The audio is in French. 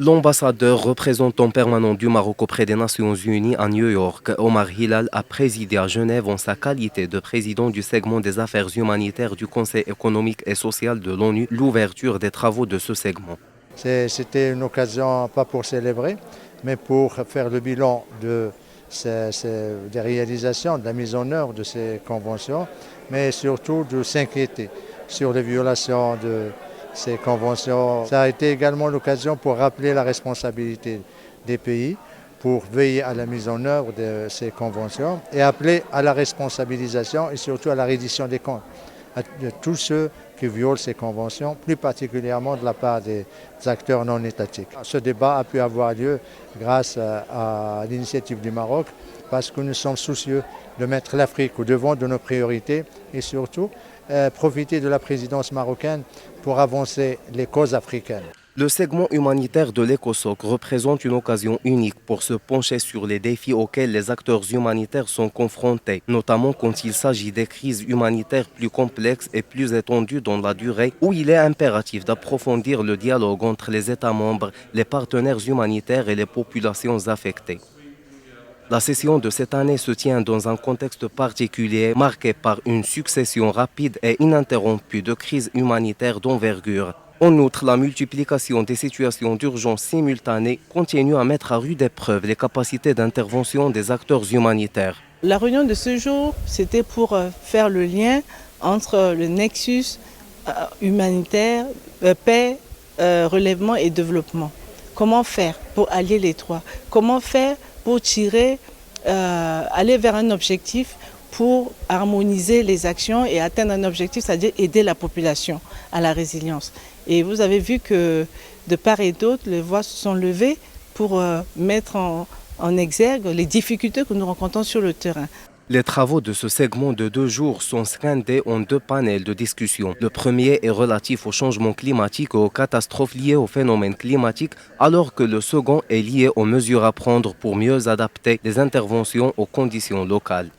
L'ambassadeur représentant permanent du Maroc auprès des Nations Unies à New York, Omar Hilal, a présidé à Genève en sa qualité de président du segment des affaires humanitaires du Conseil économique et social de l'ONU, l'ouverture des travaux de ce segment. C'était une occasion, pas pour célébrer, mais pour faire le bilan des réalisations, de la mise en œuvre de ces conventions, mais surtout de s'inquiéter sur les violations de ces conventions. Ça a été également l'occasion pour rappeler la responsabilité des pays pour veiller à la mise en œuvre de ces conventions et appeler à la responsabilisation et surtout à la reddition des comptes de tous ceux qui violent ces conventions, plus particulièrement de la part des acteurs non étatiques. Ce débat a pu avoir lieu grâce à l'initiative du Maroc parce que nous sommes soucieux de mettre l'Afrique au devant de nos priorités et surtout profiter de la présidence marocaine pour avancer les causes africaines. Le segment humanitaire de l'ECOSOC représente une occasion unique pour se pencher sur les défis auxquels les acteurs humanitaires sont confrontés, notamment quand il s'agit des crises humanitaires plus complexes et plus étendues dans la durée, où il est impératif d'approfondir le dialogue entre les États membres, les partenaires humanitaires et les populations affectées. La session de cette année se tient dans un contexte particulier marqué par une succession rapide et ininterrompue de crises humanitaires d'envergure. En outre, la multiplication des situations d'urgence simultanées continue à mettre à rude épreuve les capacités d'intervention des acteurs humanitaires. La réunion de ce jour, c'était pour faire le lien entre le nexus humanitaire, paix, relèvement et développement. Comment faire pour allier les trois? Comment faire pour aller vers un objectif, pour harmoniser les actions et atteindre un objectif, c'est-à-dire aider la population à la résilience. Et vous avez vu que de part et d'autre, les voix se sont levées pour mettre en exergue les difficultés que nous rencontrons sur le terrain. Les travaux de ce segment de 2 jours sont scindés en 2 panels de discussion. Le premier est relatif au changement climatique et aux catastrophes liées au phénomène climatique, alors que le second est lié aux mesures à prendre pour mieux adapter les interventions aux conditions locales.